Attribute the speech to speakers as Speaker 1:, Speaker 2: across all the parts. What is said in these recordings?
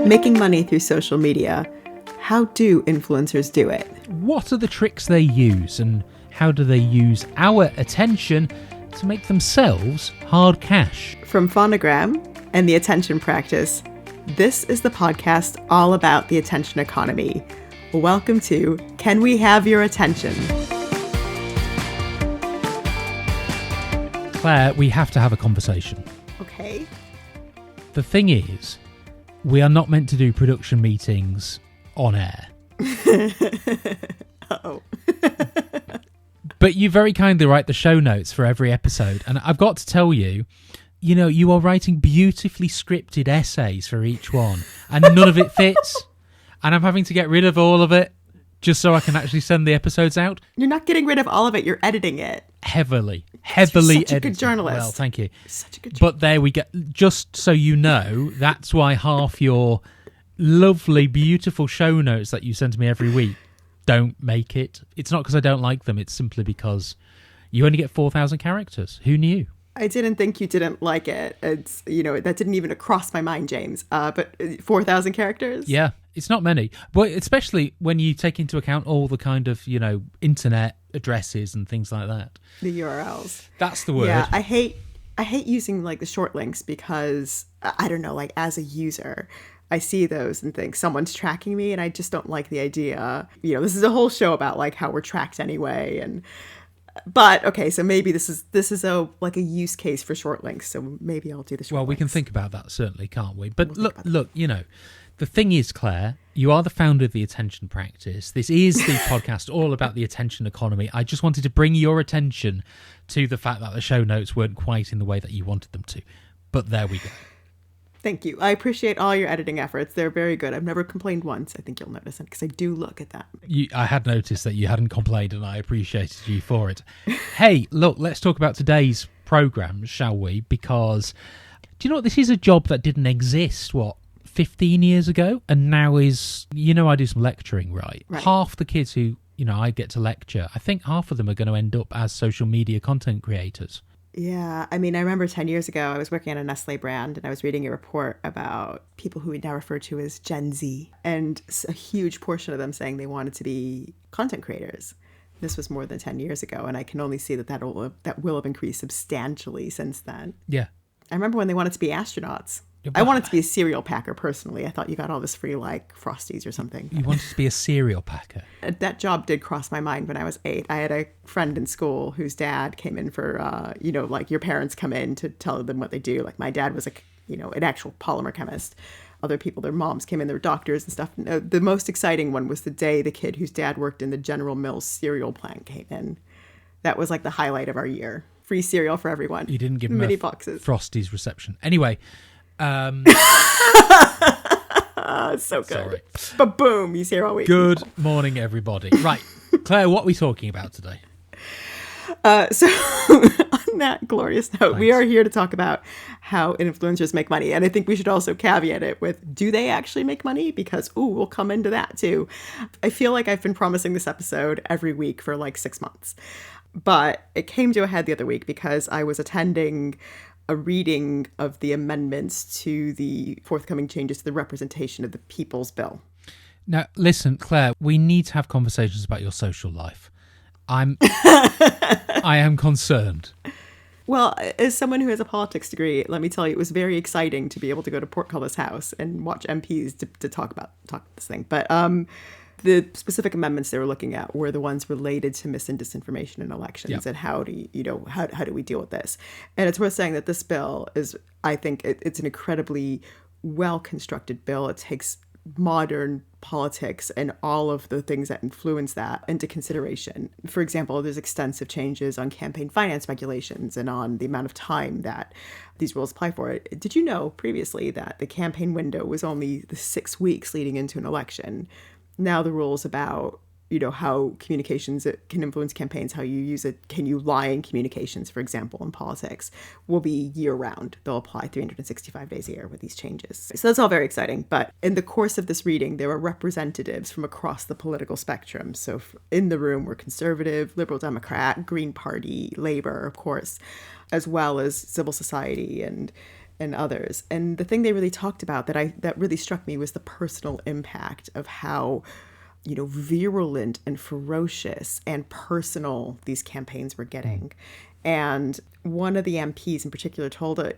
Speaker 1: Making money through social media. How do influencers do it?
Speaker 2: What are the tricks they use, and how do they use our attention to make themselves hard cash?
Speaker 1: From Phonogram and the Attention Practice, this is the podcast all about the attention economy. Welcome to Can We Have Your Attention?
Speaker 2: Claire, we have to have a conversation.
Speaker 1: Okay.
Speaker 2: The thing is, we are not meant to do production meetings on air.
Speaker 1: Uh-oh.
Speaker 2: But you very kindly write the show notes for every episode. And I've got to tell you, you are writing beautifully scripted essays for each one. And none of it fits. And I'm having to get rid of all of it just so I can actually send the episodes out.
Speaker 1: You're not getting rid of all of it. You're editing it.
Speaker 2: Heavily
Speaker 1: You're such a
Speaker 2: edited.
Speaker 1: good journalist.
Speaker 2: Well, thank you.
Speaker 1: Such a good journalist.
Speaker 2: But there we go. Just so you know, that's why half your lovely, beautiful show notes that you send to me every week don't make it. It's not because I don't like them. It's simply because you only get 4,000 characters. Who knew?
Speaker 1: I didn't think you didn't like it. It's, that didn't even cross my mind, James. But 4,000 characters?
Speaker 2: Yeah, it's not many. But especially when you take into account all the kind of, internet addresses and things like that.
Speaker 1: The URLs.
Speaker 2: That's the word.
Speaker 1: Yeah, I hate using like the short links because I don't know, like as a user, I see those and think someone's tracking me and I just don't like the idea. This is a whole show about like how we're tracked anyway. But okay, so maybe this is a use case for short links. So maybe I'll do the short links.
Speaker 2: Well, we can think about that, certainly, can't we? But look, the thing is, Claire, you are the founder of the Attention Practice. This is the podcast all about the attention economy. I just wanted to bring your attention to the fact that the show notes weren't quite in the way that you wanted them to. But there we go.
Speaker 1: Thank you. I appreciate all your editing efforts. They're very good. I've never complained once. I think you'll notice it because I do look at that.
Speaker 2: I had noticed that you hadn't complained and I appreciated you for it. Hey, look, let's talk about today's programme, shall we? Because, do you know what? This is a job that didn't exist, 15 years ago? And now is, I do some lecturing, right? Half the kids who, I get to lecture, I think half of them are going to end up as social media content creators.
Speaker 1: Yeah, I remember 10 years ago, I was working on a Nestle brand and I was reading a report about people who we now refer to as Gen Z, and a huge portion of them saying they wanted to be content creators. This was more than 10 years ago, and I can only see that will have increased substantially since then. Yeah. I remember when they wanted to be astronauts. I wanted to be a cereal packer, personally. I thought you got all this free, Frosties or something.
Speaker 2: You wanted to be a cereal packer?
Speaker 1: That job did cross my mind when I was 8. I had a friend in school whose dad came in for, your parents come in to tell them what they do. Like, my dad was, an actual polymer chemist. Other people, their moms came in, they were doctors and stuff. The most exciting one was the day the kid whose dad worked in the General Mills cereal plant came in. That was, the highlight of our year. Free cereal for everyone.
Speaker 2: You didn't give them
Speaker 1: mini boxes.
Speaker 2: Frosties reception. Anyway...
Speaker 1: so good.
Speaker 2: Sorry.
Speaker 1: But boom, he's here all week.
Speaker 2: Good morning, everybody. Right, Claire, what are we talking about today?
Speaker 1: So on that glorious note, we are here to talk about how influencers make money. And I think we should also caveat it with, do they actually make money? Because, we'll come into that too. I feel like I've been promising this episode every week for 6 months. But it came to a head the other week because I was attending a reading of the amendments to the forthcoming changes to the representation of the People's Bill. Now,
Speaker 2: listen, Claire, we need to have conversations about your social life. I am concerned.
Speaker 1: Well, as someone who has a politics degree, let me tell you, it was very exciting to be able to go to Portcullis House and watch MPs to talk this thing. But the specific amendments they were looking at were the ones related to mis and disinformation in elections. And how do how do we deal with this? And it's worth saying that this bill is, I think, it's an incredibly well-constructed bill. It takes modern politics and all of the things that influence that into consideration. For example, there's extensive changes on campaign finance regulations and on the amount of time that these rules apply for it. Did you know previously that the campaign window was only the 6 weeks leading into an election? Now the rules about, how communications can influence campaigns, how you use it, can you lie in communications, for example, in politics, will be year round. They'll apply 365 days a year with these changes. So that's all very exciting. But in the course of this reading, there were representatives from across the political spectrum. So in the room were Conservative, Liberal Democrat, Green Party, Labour, of course, as well as civil society and and others. And the thing they really talked about that really struck me was the personal impact of how, virulent and ferocious and personal these campaigns were getting. And one of the MPs in particular told a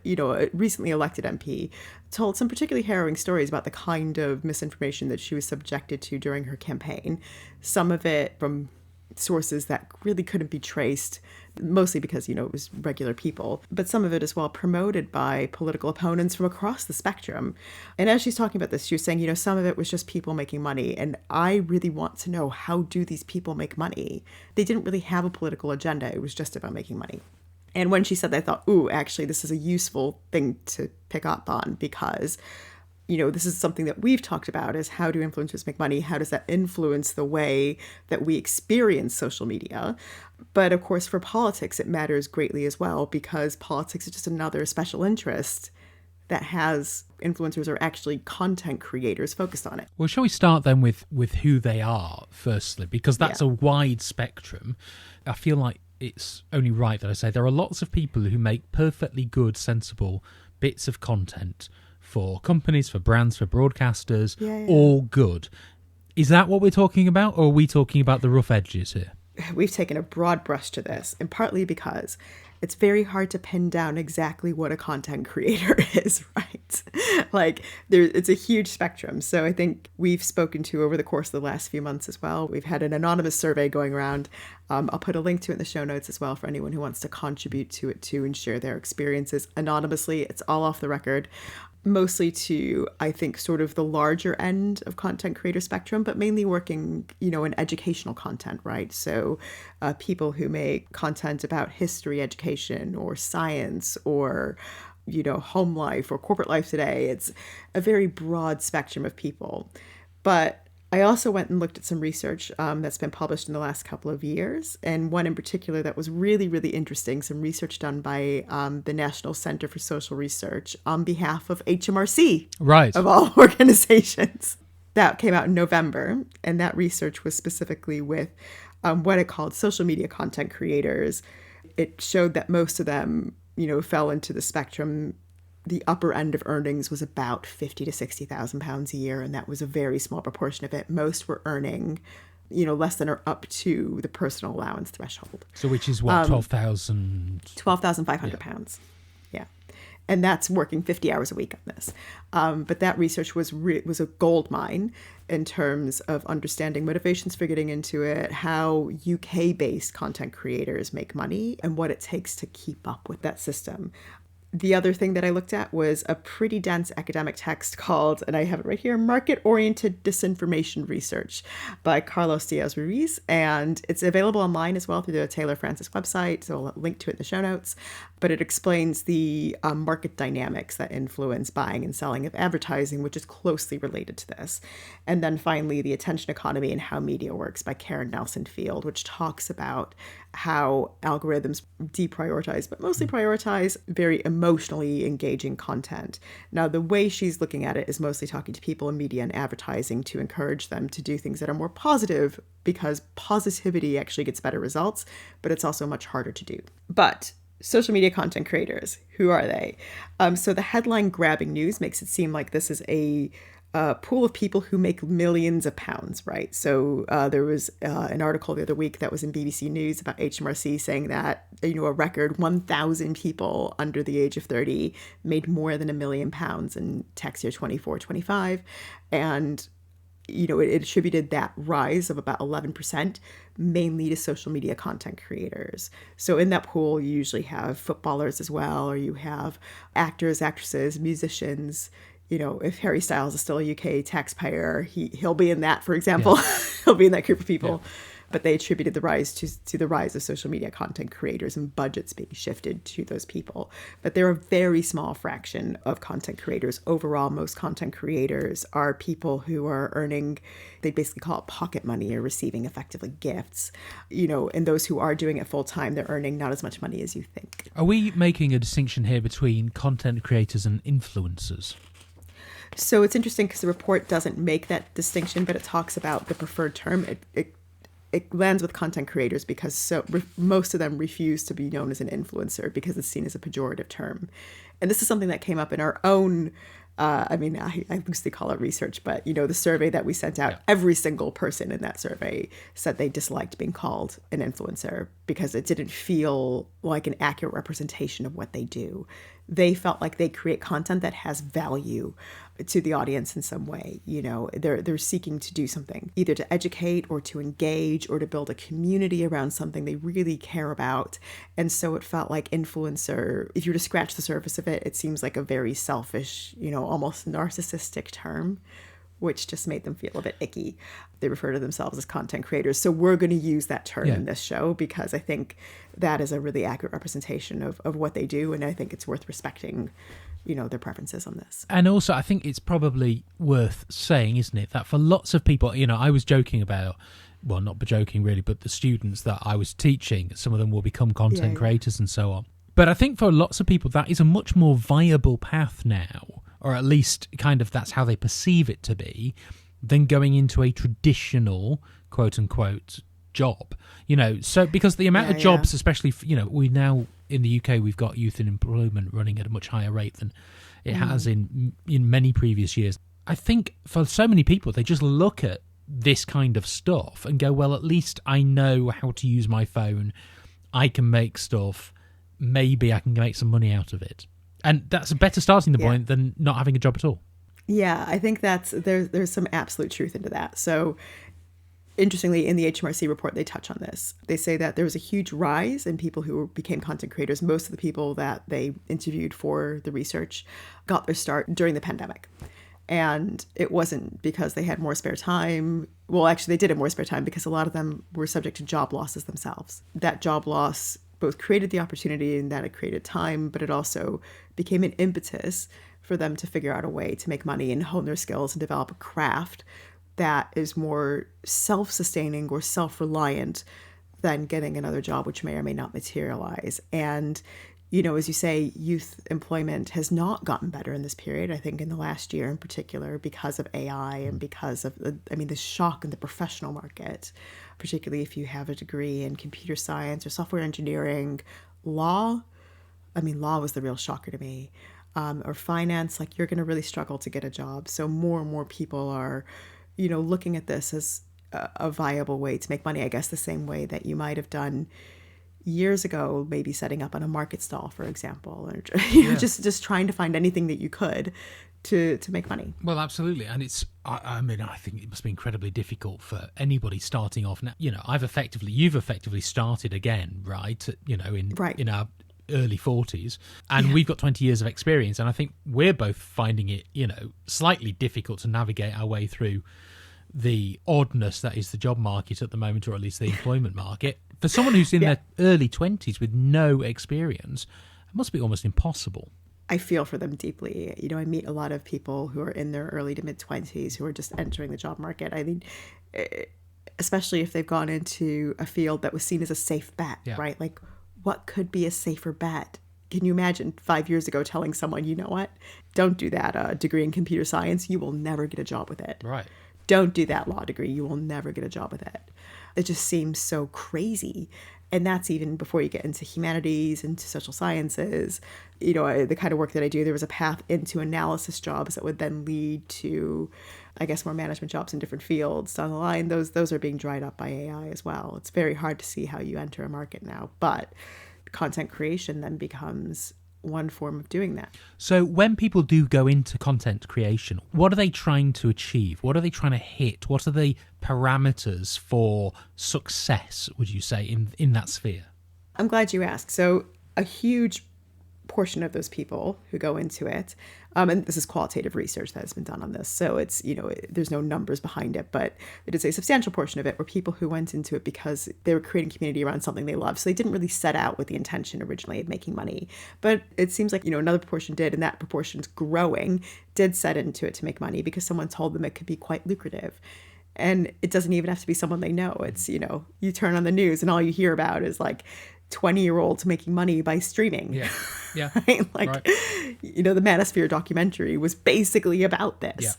Speaker 1: recently elected MP told some particularly harrowing stories about the kind of misinformation that she was subjected to during her campaign. Some of it from sources that really couldn't be traced, mostly because, it was regular people, but some of it as well promoted by political opponents from across the spectrum. And as she's talking about this, she was saying, some of it was just people making money. And I really want to know, how do these people make money? They didn't really have a political agenda. It was just about making money. And when she said that, I thought, ooh, actually, this is a useful thing to pick up on, because this is something that we've talked about, is how do influencers make money? How does that influence the way that we experience social media? But of course, for politics, it matters greatly as well, because politics is just another special interest that has influencers or actually content creators focused on it.
Speaker 2: Well, shall we start then with who they are, firstly? Because that's a wide spectrum. I feel like it's only right that I say there are lots of people who make perfectly good, sensible bits of content for companies, for brands, for broadcasters, all good. Is that what we're talking about, or are we talking about the rough edges here?
Speaker 1: We've taken a broad brush to this, and partly because it's very hard to pin down exactly what a content creator is, right? It's a huge spectrum. So I think we've spoken to, over the course of the last few months as well, we've had an anonymous survey going around. I'll put a link to it in the show notes as well for anyone who wants to contribute to it too and share their experiences anonymously. It's all off the record. Mostly to, I think, sort of the larger end of content creator spectrum, but mainly working, in educational content, right? So people who make content about history education or science or, home life or corporate life today. It's a very broad spectrum of people. But I also went and looked at some research that's been published in the last couple of years, and one in particular that was really, really interesting, some research done by the National Center for Social Research on behalf of HMRC,
Speaker 2: right,
Speaker 1: of all organizations. That came out in November, and that research was specifically with what it called social media content creators. It showed that most of them, fell into the spectrum. The upper end of earnings was about £50,000 to £60,000 a year, and that was a very small proportion of it. Most were earning, less than or up to the personal allowance threshold.
Speaker 2: So which is what, 12,000?
Speaker 1: £12,500. Yeah. And that's working 50 hours a week on this. But that research was a gold mine in terms of understanding motivations for getting into it, how UK-based content creators make money, and what it takes to keep up with that system. The other thing that I looked at was a pretty dense academic text called, and I have it right here, Market-Oriented Disinformation Research by Carlos Diaz-Ruiz. And it's available online as well through the Taylor Francis website, so I'll link to it in the show notes. But it explains the market dynamics that influence buying and selling of advertising, which is closely related to this. And then finally, The Attention Economy and How Media Works by Karen Nelson Field, which talks about how algorithms deprioritize, but mostly prioritize very emotionally engaging content. Now, the way she's looking at it is mostly talking to people in media and advertising to encourage them to do things that are more positive, because positivity actually gets better results, but it's also much harder to do. But social media content creators, who are they? So the headline grabbing news makes it seem like this is a pool of people who make millions of pounds, right? So there was an article the other week that was in BBC News about HMRC saying that, a record 1,000 people under the age of 30 made more than £1 million in tax year 24-25. And, it attributed that rise of about 11% mainly to social media content creators. So in that pool, you usually have footballers as well, or you have actors, actresses, musicians. If Harry Styles is still a UK taxpayer, he'll be in that, for example. Yeah. He'll be in that group of people. Yeah. But they attributed the rise to the rise of social media content creators and budgets being shifted to those people. But they're a very small fraction of content creators. Overall, most content creators are people who are earning, they basically call it pocket money, or receiving effectively gifts. And those who are doing it full time, they're earning not as much money as you think.
Speaker 2: Are we making a distinction here between content creators and influencers?
Speaker 1: So it's interesting because the report doesn't make that distinction, but it talks about the preferred term. It lands with content creators because most of them refuse to be known as an influencer because it's seen as a pejorative term. And this is something that came up in our own, I loosely call it research, but, the survey that we sent out, every single person in that survey said they disliked being called an influencer because it didn't feel like an accurate representation of what they do. They felt like they create content that has value to the audience in some way. They're seeking to do something, either to educate or to engage or to build a community around something they really care about. And so it felt like influencer, if you were to scratch the surface of it, it seems like a very selfish, almost narcissistic term, which just made them feel a bit icky. They refer to themselves as content creators. So we're going to use that term in this show because I think that is a really accurate representation of what they do. And I think it's worth respecting, their preferences on this.
Speaker 2: And also, I think it's probably worth saying, isn't it, that for lots of people, I was joking about, well, not joking really, but the students that I was teaching, some of them will become content creators and so on. But I think for lots of people, that is a much more viable path now, or at least kind of that's how they perceive it to be, than going into a traditional, quote unquote, job. So because the amount of jobs, especially, we now in the UK, we've got youth unemployment running at a much higher rate than it has in many previous years. I think for so many people, they just look at this kind of stuff and go, well, at least I know how to use my phone. I can make stuff. Maybe I can make some money out of it. And that's a better starting point than not having a job at all.
Speaker 1: Yeah, I think there's some absolute truth into that. So interestingly, in the HMRC report, they touch on this. They say that there was a huge rise in people who became content creators. Most of the people that they interviewed for the research got their start during the pandemic. And it wasn't because they had more spare time. Well, actually, they did have more spare time because a lot of them were subject to job losses themselves. That job loss both created the opportunity and that it created time, but it also became an impetus for them to figure out a way to make money and hone their skills and develop a craft that is more self-sustaining or self-reliant than getting another job, which may or may not materialize. And, as you say, youth employment has not gotten better in this period, I think in the last year in particular, because of AI and because of, the shock in the professional market, particularly if you have a degree in computer science or software engineering, law. Law was the real shocker to me. Or finance, you're going to really struggle to get a job. So more and more people are, looking at this as a viable way to make money, I guess the same way that you might have done years ago, maybe setting up on a market stall, for example, or just trying to find anything that you could to make money.
Speaker 2: Well, absolutely. And I think it must be incredibly difficult for anybody starting off now. You've effectively started again, right? In our early 40s, and we've got 20 years of experience, and I think we're both finding it slightly difficult to navigate our way through the oddness that is the job market at the moment, or at least the employment market. For someone who's in their early 20s with no experience, it must be almost impossible.
Speaker 1: I feel for them deeply. I meet a lot of people who are in their early to mid 20s who are just entering the job market. Especially if they've gone into a field that was seen as a safe bet, right? What could be a safer bet? Can you imagine 5 years ago telling someone, you know what, don't do that degree in computer science, you will never get a job with it.
Speaker 2: Right.
Speaker 1: Don't do that law degree, you will never get a job with it. It just seems so crazy. And that's even before you get into humanities, into social sciences. The kind of work that I do, there was a path into analysis jobs that would then lead to, I guess, more management jobs in different fields down the line. Those are being dried up by AI as well. It's very hard to see how you enter a market now. But content creation then becomes one form of doing that.
Speaker 2: So when people do go into content creation, what are they trying to achieve? What are they trying to hit? What are the parameters for success, would you say, in that sphere?
Speaker 1: I'm glad you asked. So a huge portion of those people who go into it, and this is qualitative research that has been done on this, so it's, there's no numbers behind it, but it is a substantial portion of it were people who went into it because they were creating community around something they loved. So they didn't really set out with the intention originally of making money, but it seems like, another proportion did, and that proportion's growing, did set into it to make money because someone told them it could be quite lucrative. And it doesn't even have to be someone they know. It's, you turn on the news and all you hear about is 20-year-olds making money by streaming.
Speaker 2: Yeah.
Speaker 1: Right?
Speaker 2: Right.
Speaker 1: The Manosphere documentary was basically about this.
Speaker 2: Yeah.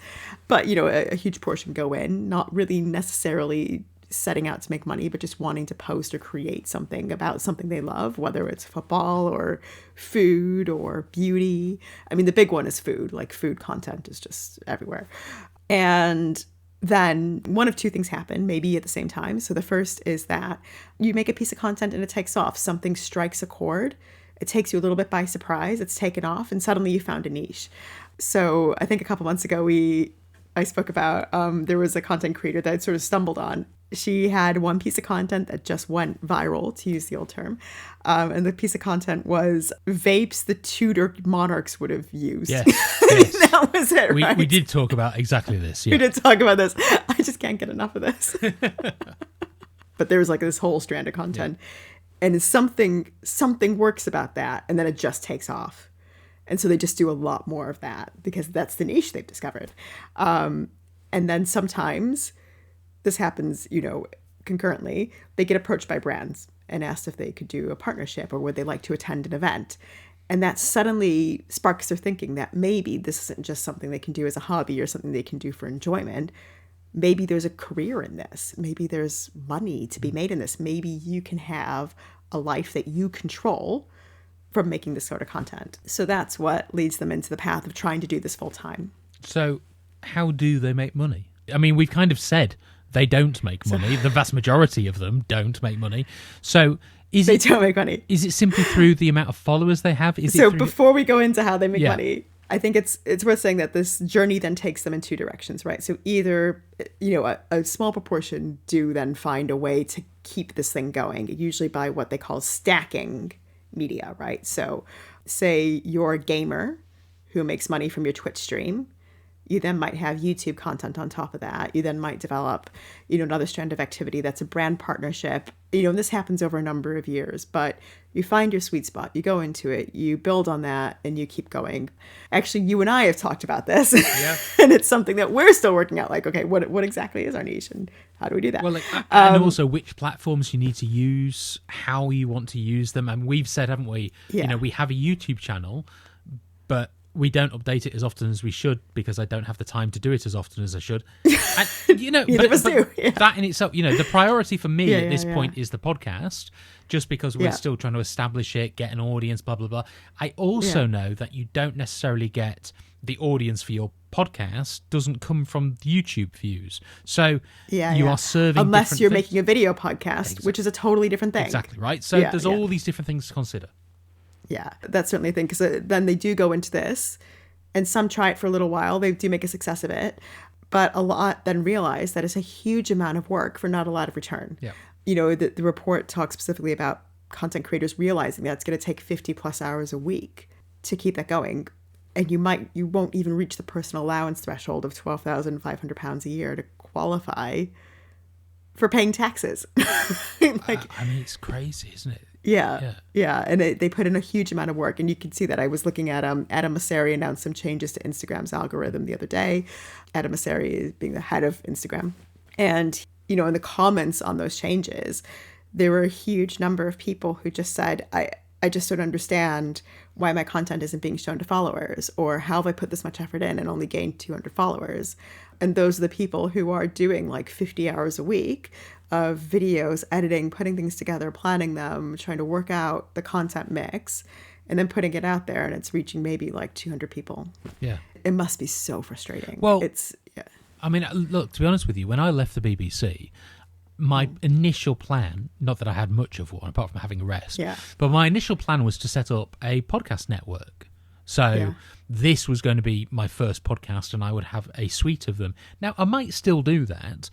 Speaker 1: But, a huge portion go in, not really necessarily setting out to make money, but just wanting to post or create something about something they love, whether it's football or food or beauty. I mean, the big one is food. Like, food content is just everywhere. And then one of two things happen, maybe at the same time. So the first is that you make a piece of content and it takes off. Something strikes a chord. It takes you a little bit by surprise. It's taken off, and suddenly you found a niche. So I think a couple months ago, I spoke about, there was a content creator that I'd sort of stumbled on. She had one piece of content that just went viral, to use the old term. And the piece of content was vapes the Tudor monarchs would have used.
Speaker 2: Yes, yes.
Speaker 1: That was it, right?
Speaker 2: We did talk about exactly this. Yeah.
Speaker 1: We did talk about this. I just can't get enough of this. But there was like this whole strand of content. Yeah. And something works about that, and then it just takes off. And so they just do a lot more of that because that's the niche they've discovered. And then sometimes this happens, concurrently. They get approached by brands and asked if they could do a partnership or would they like to attend an event. And that suddenly sparks their thinking that maybe this isn't just something they can do as a hobby or something they can do for enjoyment. Maybe there's a career in this. Maybe there's money to be made in this. Maybe you can have a life that you control from making this sort of content. So that's what leads them into the path of trying to do this full time.
Speaker 2: So how do they make money? I mean, we've kind of said they don't make money. The vast majority of them don't make money. So
Speaker 1: they don't make money.
Speaker 2: Is it simply through the amount of followers they have?
Speaker 1: Before we go into how they make money, I think it's worth saying that this journey then takes them in two directions, right? So either, a small proportion do then find a way to keep this thing going, usually by what they call stacking media, right? So say you're a gamer who makes money from your Twitch stream. You then might have YouTube content on top of that. You then might develop, another strand of activity that's a brand partnership. And this happens over a number of years, but you find your sweet spot, you go into it, you build on that, and you keep going. Actually, you and I have talked about this, and it's something that we're still working out. Like, okay, what exactly is our niche, and how do we do that?
Speaker 2: Well, and also which platforms you need to use, how you want to use them. And we've said, haven't we?
Speaker 1: Yeah.
Speaker 2: We have a YouTube channel, but we don't update it as often as we should because I don't have the time to do it as often as I should. And,
Speaker 1: Neither of us do. Yeah.
Speaker 2: That in itself, the priority for me at this point is the podcast, just because we're still trying to establish it, get an audience, blah, blah, blah. I also know that you don't necessarily get the audience for your podcast doesn't come from YouTube views. So you are serving
Speaker 1: unless you're
Speaker 2: things.
Speaker 1: making a video podcast, which is a totally different thing.
Speaker 2: Exactly, right? So there's all these different things to consider.
Speaker 1: Yeah, that's certainly a thing, because then they do go into this, and some try it for a little while. They do make a success of it, but a lot then realize that it's a huge amount of work for not a lot of return.
Speaker 2: Yeah.
Speaker 1: The report talks specifically about content creators realizing that it's going to take 50 plus hours a week to keep that going. And you won't even reach the personal allowance threshold of £12,500 a year to qualify for paying taxes.
Speaker 2: It's crazy, isn't it?
Speaker 1: Yeah. And they put in a huge amount of work. And you can see that. I was looking at Adam Mosseri announced some changes to Instagram's algorithm the other day. Adam Mosseri being the head of Instagram. And, in the comments on those changes, there were a huge number of people who just said, I just don't understand why my content isn't being shown to followers, or how have I put this much effort in and only gained 200 followers? And those are the people who are doing like 50 hours a week of videos, editing, putting things together, planning them, trying to work out the content mix, and then putting it out there, and it's reaching maybe like 200 people.
Speaker 2: Yeah.
Speaker 1: It must be so frustrating.
Speaker 2: Well, look, to be honest with you, when I left the BBC, my initial plan, not that I had much of one apart from having a rest, but my initial plan was to set up a podcast network. So this was going to be my first podcast, and I would have a suite of them. Now, I might still do that,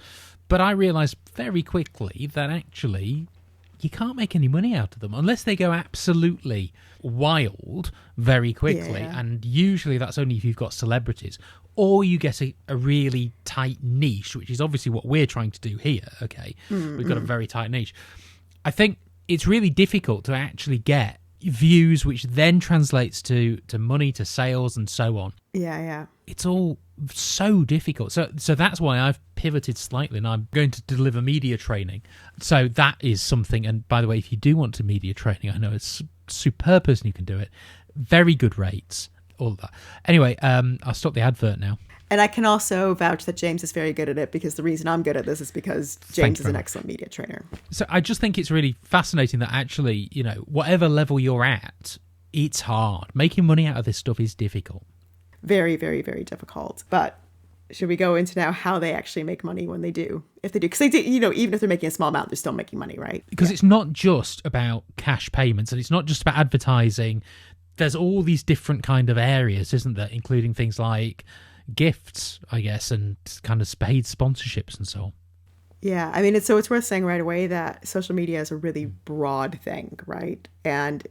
Speaker 2: but I realised very quickly that actually you can't make any money out of them unless they go absolutely wild very quickly. And usually that's only if you've got celebrities, or you get a really tight niche, which is obviously what we're trying to do here. Okay, we've got a very tight niche. I think it's really difficult to actually get views, which then translates to money, to sales, and so on. It's all so difficult. So that's why I've pivoted slightly, and I'm going to deliver media training. So that is something. And by the way, if you do want to media training, I know it's a superb person who can do it. Very good rates, all of that. Anyway, I'll stop the advert now.
Speaker 1: And I can also vouch that James is very good at it, because the reason I'm good at this is because James is an excellent media trainer.
Speaker 2: So I just think it's really fascinating that actually, whatever level you're at, it's hard. Making money out of this stuff is difficult.
Speaker 1: Very, very, very difficult. But should we go into now how they actually make money when they do? If they do, because they do, even if they're making a small amount, they're still making money, right?
Speaker 2: Because it's not just about cash payments, and it's not just about advertising. There's all these different kind of areas, isn't there? Including things like gifts, I guess, and kind of paid sponsorships and so on.
Speaker 1: Yeah, I mean, it's worth saying right away that social media is a really broad thing, right? And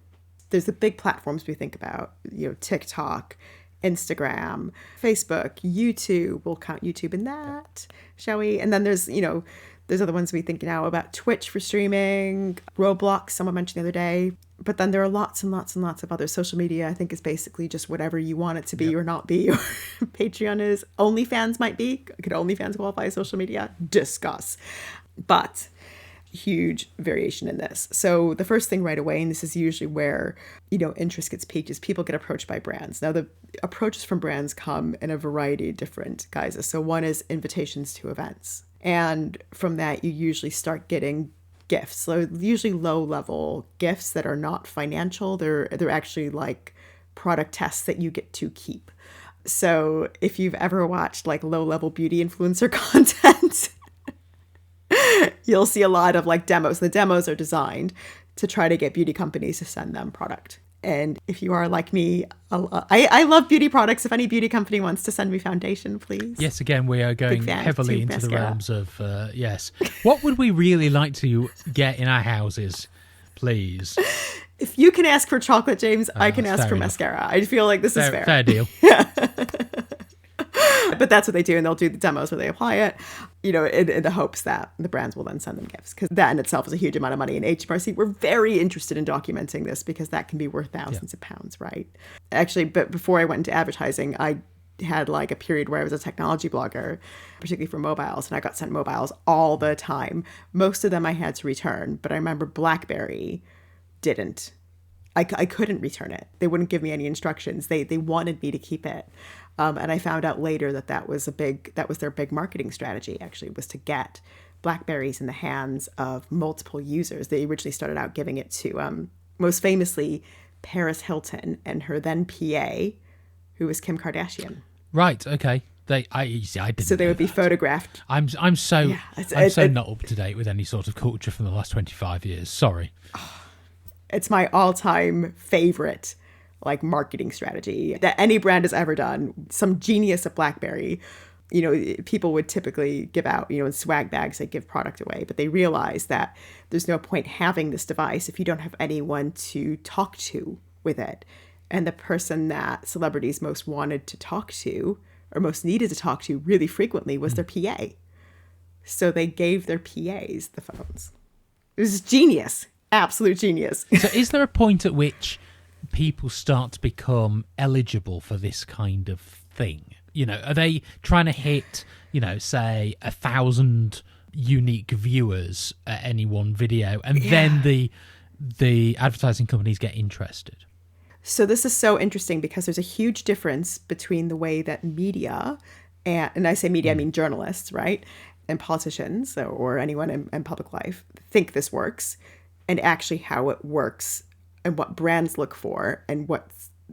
Speaker 1: there's the big platforms we think about, TikTok, Instagram, Facebook, YouTube. We'll count YouTube in that, shall we? And then there's other ones we think now about: Twitch for streaming, Roblox, someone mentioned the other day. But then there are lots and lots and lots of other social media. I think is basically just whatever you want it to be or not be. Patreon is. OnlyFans might be. Could OnlyFans qualify as social media? Discuss. But huge variation in this. So the first thing right away, and this is usually where, interest gets piqued, is people get approached by brands. Now, the approaches from brands come in a variety of different guises. So one is invitations to events. And from that, you usually start getting gifts. So usually low level gifts that are not financial. They're actually like product tests that you get to keep. So if you've ever watched like low level beauty influencer content, you'll see a lot of like demos. The demos are designed to try to get beauty companies to send them product. And if you are like me, I love beauty products. If any beauty company wants to send me foundation, please.
Speaker 2: Yes, again, we are going heavily into the realms of, yes. What would we really like to get in our houses, please?
Speaker 1: If you can ask for chocolate, James, I can ask for mascara. I feel like this is fair.
Speaker 2: Fair deal.
Speaker 1: But that's what they do, and they'll do the demos where they apply it, in the hopes that the brands will then send them gifts, because that in itself is a huge amount of money. And HMRC, we're very interested in documenting this, because that can be worth thousands of pounds, right? Actually, but before I went into advertising, I had like a period where I was a technology blogger, particularly for mobiles, and I got sent mobiles all the time. Most of them I had to return, but I remember BlackBerry didn't. I couldn't return it. They wouldn't give me any instructions. They wanted me to keep it. And I found out later that was their big marketing strategy, actually, was to get BlackBerries in the hands of multiple users. They originally started out giving it to, most famously, Paris Hilton and her then PA, who was Kim Kardashian.
Speaker 2: Right. Okay. I didn't.
Speaker 1: So they would be photographed.
Speaker 2: I'm so not up to date with any sort of culture from the last 25 years. Sorry.
Speaker 1: It's my all-time favorite marketing strategy that any brand has ever done. Some genius at BlackBerry, people would typically give out, in swag bags, they give product away, but they realize that there's no point having this device if you don't have anyone to talk to with it. And the person that celebrities most wanted to talk to, or most needed to talk to really frequently, was their PA. So they gave their PAs the phones. It was genius. Absolute genius.
Speaker 2: So is there a point at which people start to become eligible for this kind of thing? Are they trying to hit, say 1,000 unique viewers at any one video, and then the advertising companies get interested?
Speaker 1: So this is so interesting, because there's a huge difference between the way that media, and I say media, I mean journalists, right? And politicians, or anyone in public life, think this works, and actually how it works, and what brands look for, and what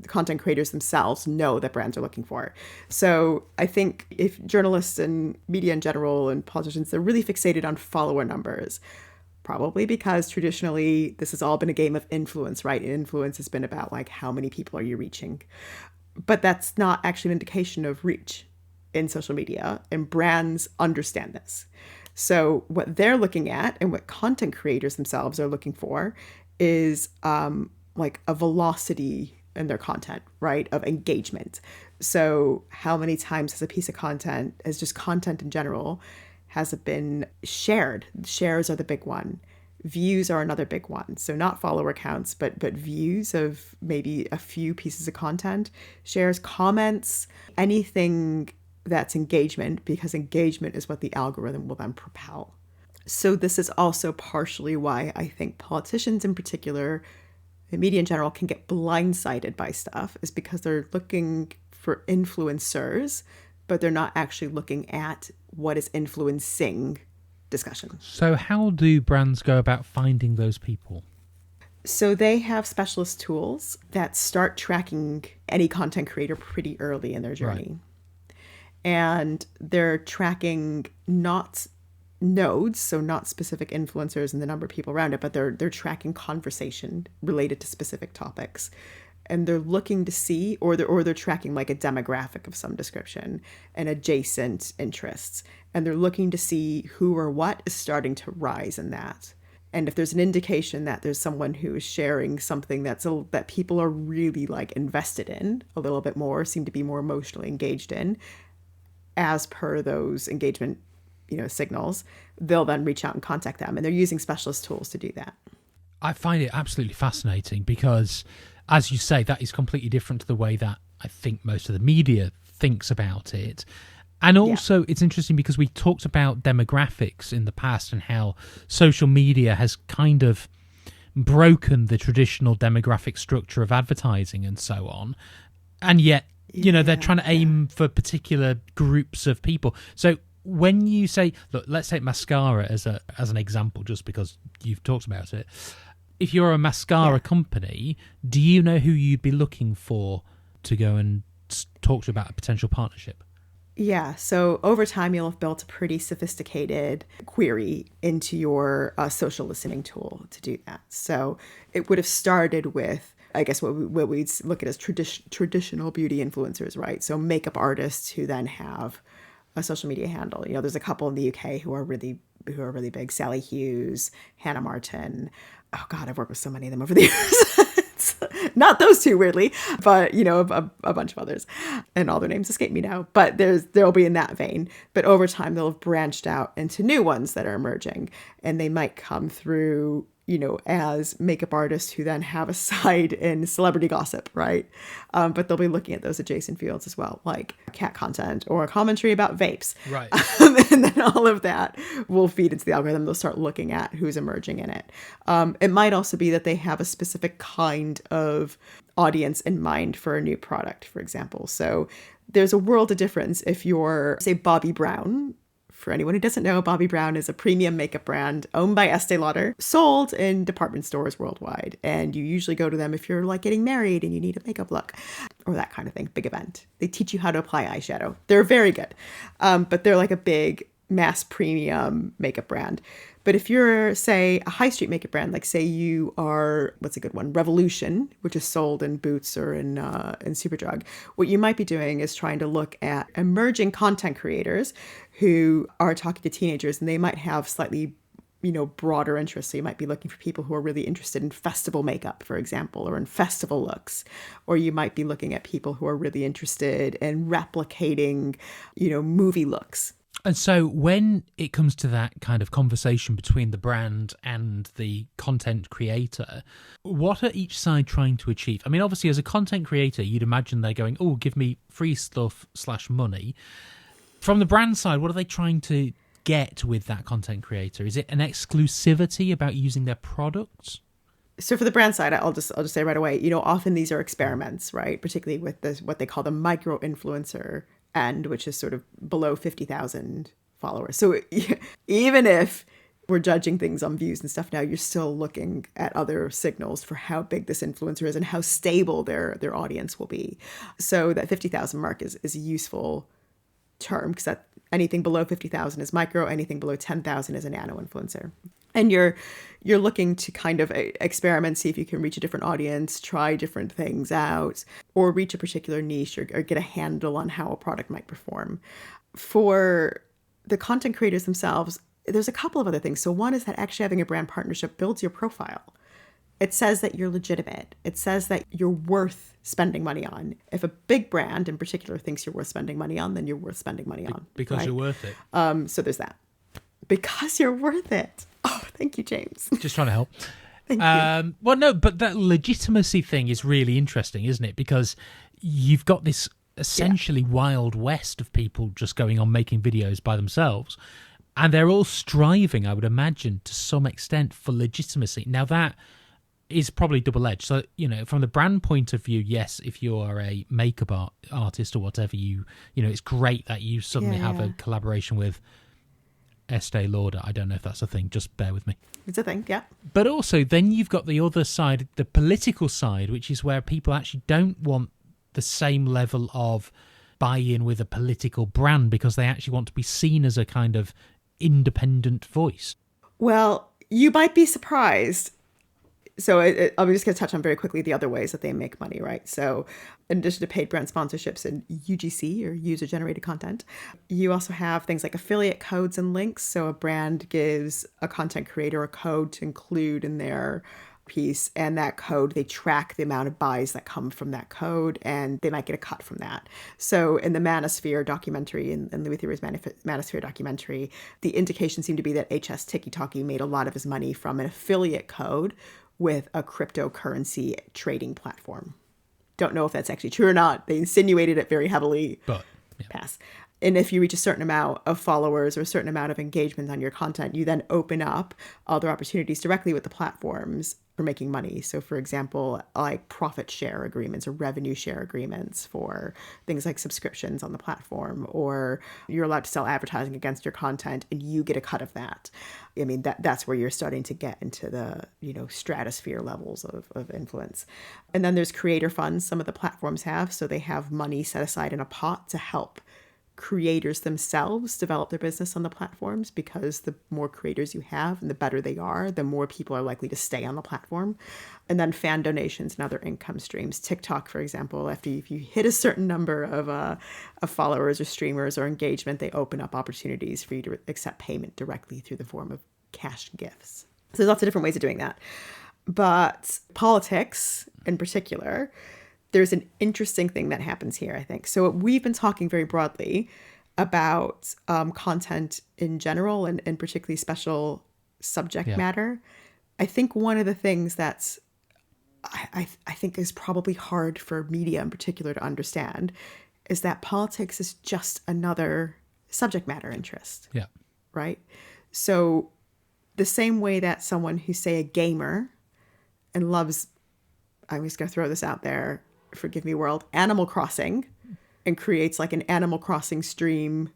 Speaker 1: content creators themselves know that brands are looking for. So I think if journalists and media in general and politicians, they're really fixated on follower numbers, probably because traditionally this has all been a game of influence, right? And influence has been about how many people are you reaching? But that's not actually an indication of reach in social media, and brands understand this. So what they're looking at, and what content creators themselves are looking for, is a velocity in their content, right? Of engagement. So how many times has a piece of content, as just content in general, has it been shared? Shares are the big one. Views are another big one. So not follower counts, but views of maybe a few pieces of content, shares, comments, anything that's engagement, because engagement is what the algorithm will then propel. So this is also partially why I think politicians in particular, and media in general, can get blindsided by stuff, is because they're looking for influencers but they're not actually looking at what is influencing discussion.
Speaker 2: So how do brands go about finding those people?
Speaker 1: So they have specialist tools that start tracking any content creator pretty early in their journey. Right. And they're tracking not nodes, so not specific influencers and the number of people around it, but they're tracking conversation related to specific topics. And they're looking to see, or they're tracking like a demographic of some description and adjacent interests. And they're looking to see who or what is starting to rise in that. And if there's an indication that there's someone who is sharing something that people are really like invested in a little bit more, seem to be more emotionally engaged in, as per those engagement, signals, they'll then reach out and contact them. And they're using specialist tools to do that.
Speaker 2: I find it absolutely fascinating because, as you say, that is completely different to the way that I think most of the media thinks about it. And also, It's interesting because we talked about demographics in the past and how social media has kind of broken the traditional demographic structure of advertising and so on. And yet, they're trying to aim for particular groups of people. So when you say, look, let's take mascara as an example, just because you've talked about it. If you're a mascara company, do you know who you'd be looking for to go and talk to about a potential partnership?
Speaker 1: Yeah, so over time, you'll have built a pretty sophisticated query into your social listening tool to do that. So it would have started with, I guess, what we'd look at as traditional beauty influencers, right? So makeup artists who then have a social media handle. There's a couple in the UK who are really big. Sally Hughes, Hannah Martin. Oh God, I've worked with so many of them over the years. Not those two, weirdly, but a bunch of others, and all their names escape me now. But there'll be in that vein. But over time, they'll have branched out into new ones that are emerging, and they might come through, as makeup artists who then have a side in celebrity gossip, right? But they'll be looking at those adjacent fields as well, like cat content or a commentary about vapes.
Speaker 2: Right.
Speaker 1: And then all of that will feed into the algorithm. They'll start looking at who's emerging in it. It might also be that they have a specific kind of audience in mind for a new product, for example. So there's a world of difference if you're, say, Bobbi Brown. For anyone who doesn't know, Bobbi Brown is a premium makeup brand owned by Estee Lauder, sold in department stores worldwide. And you usually go to them if you're like getting married and you need a makeup look or that kind of thing, big event. They teach you how to apply eyeshadow. They're very good, but they're like a big mass premium makeup brand. But if you're, say, a high street makeup brand, like say you are, what's a good one? Revolution, which is sold in Boots or in Superdrug. What you might be doing is trying to look at emerging content creators who are talking to teenagers, and they might have slightly, broader interests. So you might be looking for people who are really interested in festival makeup, for example, or in festival looks. Or you might be looking at people who are really interested in replicating, movie looks.
Speaker 2: And so when it comes to that kind of conversation between the brand and the content creator, what are each side trying to achieve? I mean, obviously, as a content creator, you'd imagine they're going, oh, give me free stuff / money. From the brand side, what are they trying to get with that content creator? Is it an exclusivity about using their products?
Speaker 1: So for the brand side, I'll just say right away, often these are experiments, right? Particularly with this, what they call the micro influencer end, which is sort of below 50,000 followers. So even if we're judging things on views and stuff now, you're still looking at other signals for how big this influencer is and how stable their audience will be. So that 50,000 mark is a useful term, because that anything below 50,000 is micro, anything below 10,000 is a nano influencer. And you're looking to kind of experiment, see if you can reach a different audience, try different things out, or reach a particular niche, or get a handle on how a product might perform. For the content creators themselves, there's a couple of other things. So one is that actually having a brand partnership builds your profile. It says that you're legitimate. It says that you're worth spending money on. If a big brand in particular thinks you're worth spending money on, then you're worth spending money on.
Speaker 2: Because
Speaker 1: right?
Speaker 2: You're worth it.
Speaker 1: So there's that. Because you're worth it. Oh, thank you, James.
Speaker 2: Just trying to help.
Speaker 1: Thank you.
Speaker 2: Well, no, but that legitimacy thing is really interesting, isn't it? Because you've got this essentially wild west of people just going on making videos by themselves. And they're all striving, I would imagine, to some extent for legitimacy. Now, that is probably double-edged. So, from the brand point of view, yes, if you are a makeup artist or whatever, it's great that you suddenly have a collaboration with Estee Lauder. I don't know if that's a thing, just bear with me.
Speaker 1: It's a thing, yeah.
Speaker 2: But also, then you've got the other side, the political side, which is where people actually don't want the same level of buy-in with a political brand because they actually want to be seen as a kind of independent voice.
Speaker 1: Well, you might be surprised. So I'm just going to touch on very quickly the other ways that they make money, right? So in addition to paid brand sponsorships and UGC, or user-generated content, you also have things like affiliate codes and links. So a brand gives a content creator a code to include in their piece, and that code, they track the amount of buys that come from that code, and they might get a cut from that. So in the Manosphere documentary, in Louis Theroux Manosphere documentary, the indications seem to be that HS Tiki made a lot of his money from an affiliate code with a cryptocurrency trading platform. Don't know if that's actually true or not. They insinuated it very heavily.
Speaker 2: But
Speaker 1: pass. And if you reach a certain amount of followers or a certain amount of engagement on your content, you then open up other opportunities directly with the platforms for making money. So for example, like profit share agreements or revenue share agreements for things like subscriptions on the platform, or you're allowed to sell advertising against your content and you get a cut of that. I mean, that's where you're starting to get into the, stratosphere levels of influence. And then there's creator funds some of the platforms have. So they have money set aside in a pot to help creators themselves develop their business on the platforms, because the more creators you have and the better they are, the more people are likely to stay on the platform. And then fan donations and other income streams. TikTok, for example, if you hit a certain number of followers or streamers or engagement, they open up opportunities for you to accept payment directly through the form of cash gifts. So there's lots of different ways of doing that. But politics in particular, there's an interesting thing that happens here, I think. So we've been talking very broadly about content in general and particularly special subject matter. I think one of the things that's I think is probably hard for media in particular to understand is that politics is just another subject matter interest.
Speaker 2: Yeah.
Speaker 1: Right? So the same way that someone who's, say, a gamer and loves, I'm just going to throw this out there, forgive me world, Animal Crossing, and creates like an Animal Crossing stream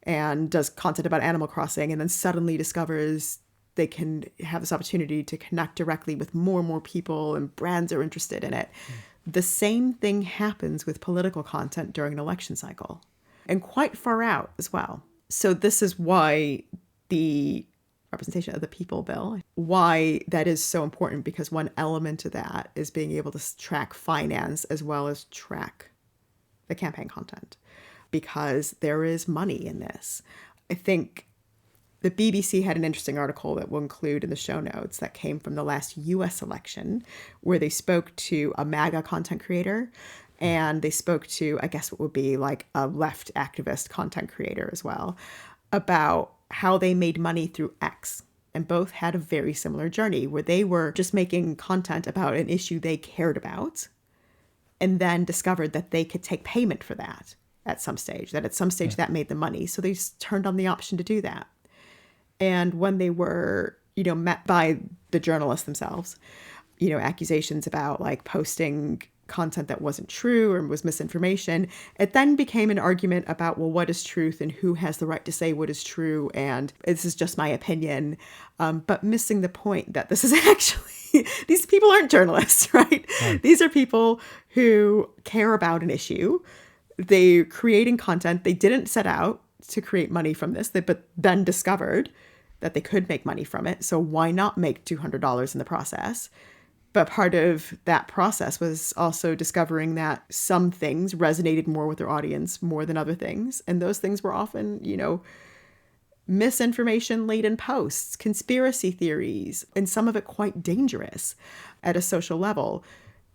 Speaker 1: and does content about Animal Crossing, and then suddenly discovers they can have this opportunity to connect directly with more and more people and brands are interested in it. The same thing happens with political content during an election cycle, and quite far out as well. So this is why the representation of the people bill, why that is so important, because one element of that is being able to track finance as well as track the campaign content, because there is money in this. I think the BBC had an interesting article that we'll include in the show notes that came from the last US election, where they spoke to a MAGA content creator, and they spoke to, I guess, what would be like a left activist content creator as well, about how they made money through X. And both had a very similar journey where they were just making content about an issue they cared about, and then discovered that they could take payment for that at some stage, that made them money. So they turned on the option to do that. And when they were, met by the journalists themselves, accusations about like posting content that wasn't true or was misinformation, it then became an argument about, well, what is truth and who has the right to say what is true, and this is just my opinion, but missing the point that this is actually, these people aren't journalists, right? These are people who care about an issue. They're creating content. They didn't set out to create money from this, but then discovered that they could make money from it. So why not make $200 in the process? But part of that process was also discovering that some things resonated more with their audience more than other things. And those things were often, misinformation-laden posts, conspiracy theories, and some of it quite dangerous at a social level.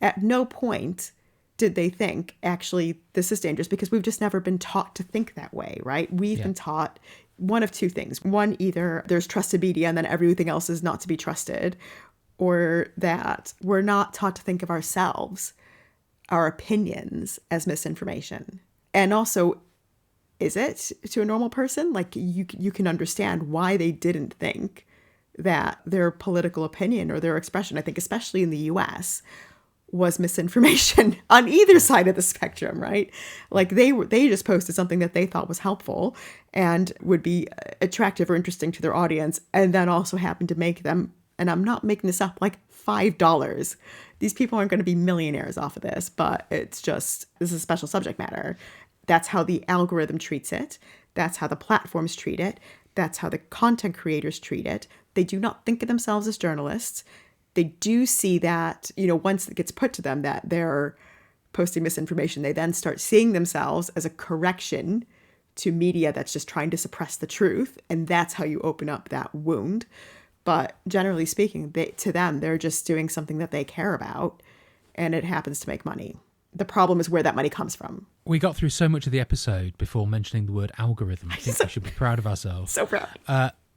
Speaker 1: At no point did they think, actually, this is dangerous, because we've just never been taught to think that way, right? We've been taught one of two things. One, either there's trusted media and then everything else is not to be trusted, or that we're not taught to think of ourselves, our opinions, as misinformation. And also, is it to a normal person? Like you can understand why they didn't think that their political opinion or their expression, I think especially in the US, was misinformation on either side of the spectrum, right? Like they just posted something that they thought was helpful and would be attractive or interesting to their audience, and then also happened to make them, and I'm not making this up, like $5. These people aren't going to be millionaires off of this, but it's just, this is a special subject matter. That's how the algorithm treats it. That's how the platforms treat it. That's how the content creators treat it. They do not think of themselves as journalists. They do see that, once it gets put to them that they're posting misinformation, they then start seeing themselves as a correction to media that's just trying to suppress the truth. And that's how you open up that wound. But generally speaking, to them, they're just doing something that they care about, and it happens to make money. The problem is where that money comes from.
Speaker 2: We got through so much of the episode before mentioning the word algorithm. I think we should be proud of ourselves.
Speaker 1: So proud.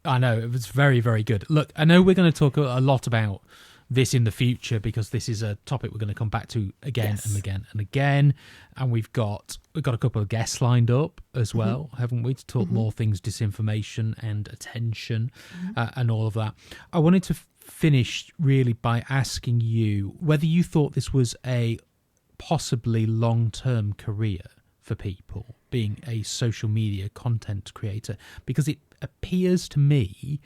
Speaker 2: I know, it was very, very good. Look, I know we're going to talk a lot about this in the future because this is a topic we're going to come back to again and again and again. And we've got a couple of guests lined up as well, haven't we, to talk more things, disinformation and attention and all of that. I wanted to finish really by asking you whether you thought this was a possibly long-term career for people, being a social media content creator, because it appears to me,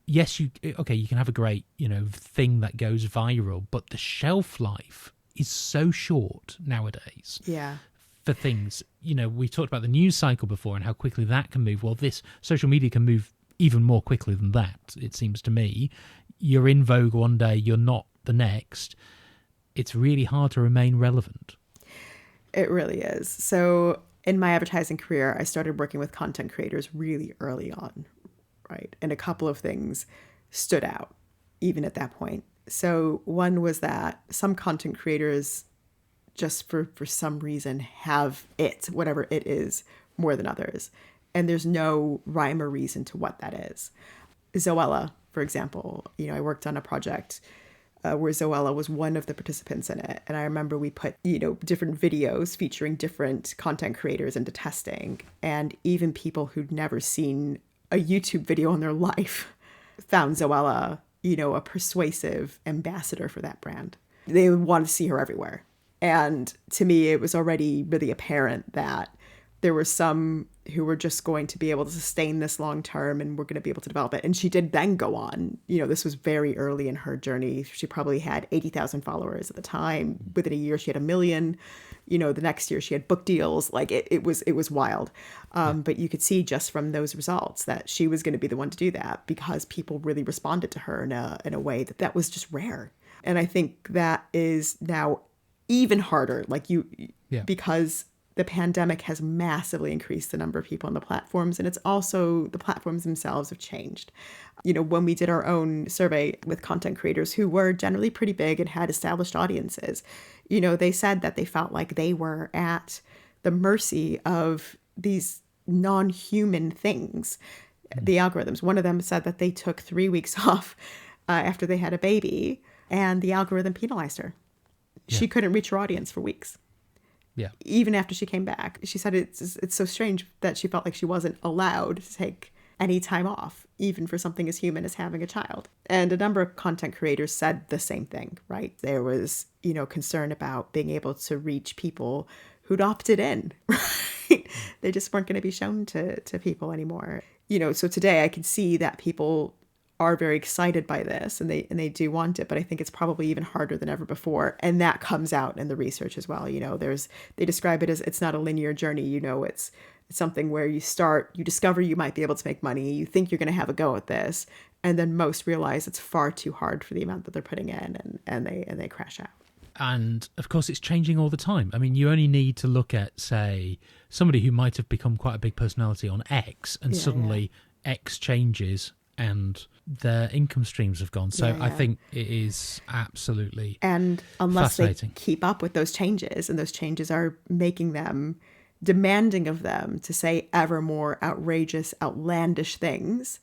Speaker 2: yes, you can have a great, thing that goes viral, but the shelf life is so short nowadays.
Speaker 1: Yeah.
Speaker 2: For things, we talked about the news cycle before and how quickly that can move. Well, this social media can move even more quickly than that, it seems to me. You're in vogue one day, you're not the next. It's really hard to remain relevant.
Speaker 1: It really is. So in my advertising career, I started working with content creators really early on, right? And a couple of things stood out even at that point. So one was that some content creators, just for some reason, have it, whatever it is, more than others. And there's no rhyme or reason to what that is. Zoella, for example, I worked on a project where Zoella was one of the participants in it. And I remember we put, different videos featuring different content creators into testing. And even people who'd never seen a YouTube video in their life found Zoella, a persuasive ambassador for that brand. They wanted to see her everywhere. And to me, it was already really apparent that there were some who were just going to be able to sustain this long term and were going to be able to develop it. And she did then go on. This was very early in her journey. She probably had 80,000 followers at the time. Within a year, she had 1 million. The next year she had book deals. Like it was wild. But you could see just from those results that she was going to be the one to do that because people really responded to her in a way that was just rare. And I think that is now even harder, because the pandemic has massively increased the number of people on the platforms, and it's also the platforms themselves have changed. When we did our own survey with content creators who were generally pretty big and had established audiences, they said that they felt like they were at the mercy of these non-human things, the algorithms. One of them said that they took 3 weeks off after they had a baby, and the algorithm penalized her. Yeah. She couldn't reach her audience for weeks.
Speaker 2: Yeah.
Speaker 1: Even after she came back, she said it's so strange that she felt like she wasn't allowed to take any time off, even for something as human as having a child. And a number of content creators said the same thing, right? There was, concern about being able to reach people who'd opted in, right? They just weren't going to be shown to people anymore. So today I can see that people are very excited by this and they do want it, but I think it's probably even harder than ever before. And that comes out in the research as well. They describe it as it's not a linear journey. It's something where you discover you might be able to make money. You think you're going to have a go at this. And then most realize it's far too hard for the amount that they're putting in and they crash out.
Speaker 2: And of course, it's changing all the time. I mean, you only need to look at, say, somebody who might have become quite a big personality on X and suddenly X changes and their income streams have gone. So I think it is absolutely
Speaker 1: and unless they
Speaker 2: fascinating.
Speaker 1: Keep up with those changes, and those changes are making them demanding of them to say ever more outrageous, outlandish things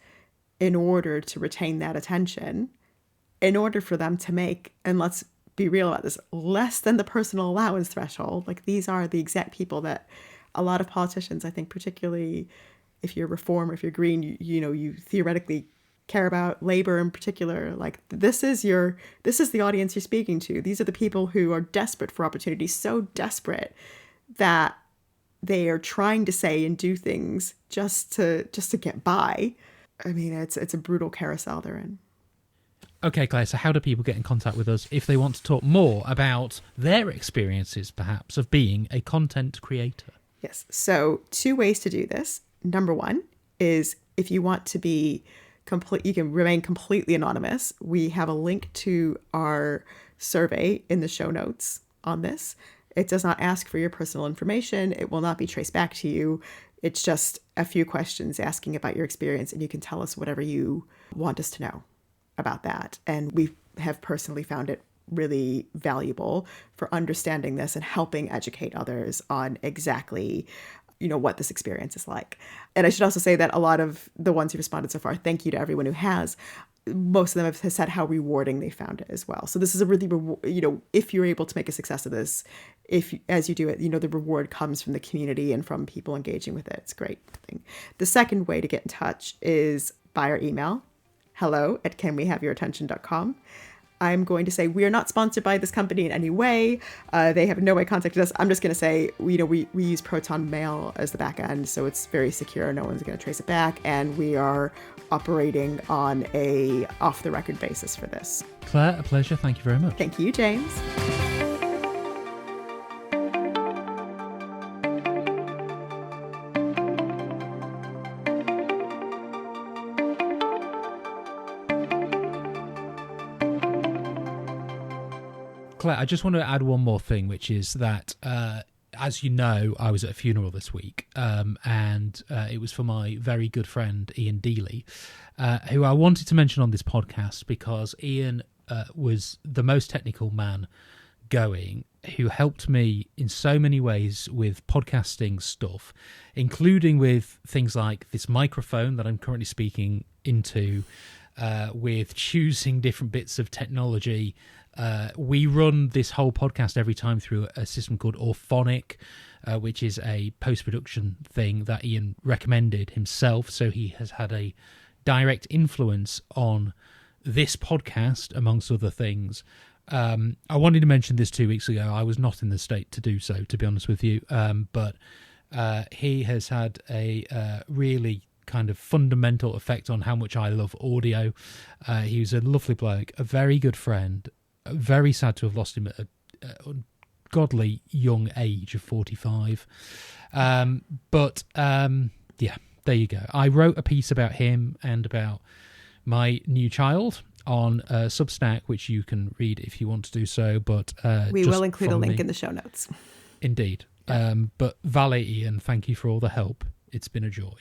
Speaker 1: in order to retain that attention, in order for them to make, and let's be real about this, less than the personal allowance threshold. Like these are the exact people that a lot of politicians, I think, particularly if you're reform or if you're green, you theoretically care about labor in particular, like this is the audience you're speaking to. These are the people who are desperate for opportunity, so desperate that they are trying to say and do things just to get by. I mean, it's a brutal carousel they're in.
Speaker 2: Okay, Claire, so how do people get in contact with us if they want to talk more about their experiences, perhaps, of being a content creator?
Speaker 1: Yes. So 2 ways to do this. Number 1 is if you want to be you can remain completely anonymous. We have a link to our survey in the show notes on this. It does not ask for your personal information. It will not be traced back to you. It's just a few questions asking about your experience, and you can tell us whatever you want us to know about that. And we have personally found it really valuable for understanding this and helping educate others on exactly what this experience is like. And I should also say that a lot of the ones who responded so far, thank you to everyone who has, most of them have said how rewarding they found it as well. So this is a really, if you're able to make a success of this, as you do it, the reward comes from the community and from people engaging with it. It's a great thing. The second way to get in touch is by our email, hello@canwehaveyourattention.com. I'm going to say we are not sponsored by this company in any way. They have no way contacted us. I'm just going to say, we use Proton Mail as the back end, so it's very secure. No one's going to trace it back. And we are operating on a off-the-record basis for this.
Speaker 2: Claire, a pleasure. Thank you very much.
Speaker 1: Thank you, James.
Speaker 2: Claire, I just want to add one more thing, which is that, as you know, I was at a funeral this week, and it was for my very good friend Ian Dealey, who I wanted to mention on this podcast because Ian was the most technical man going, who helped me in so many ways with podcasting stuff, including with things like this microphone that I'm currently speaking into, with choosing different bits of technology. We run this whole podcast every time through a system called Orphonic, which is a post-production thing that Ian recommended himself. So he has had a direct influence on this podcast, amongst other things. I wanted to mention this 2 weeks ago. I was not in the state to do so, to be honest with you. But he has had a really kind of fundamental effect on how much I love audio. He was a lovely bloke, a very good friend. Very sad to have lost him at an ungodly young age of 45. But yeah, there you go. I wrote a piece about him and about my new child on Substack, which you can read if you want to do so. But
Speaker 1: we will include a link in the show notes.
Speaker 2: Indeed. But Valet, Ian, thank you for all the help. It's been a joy.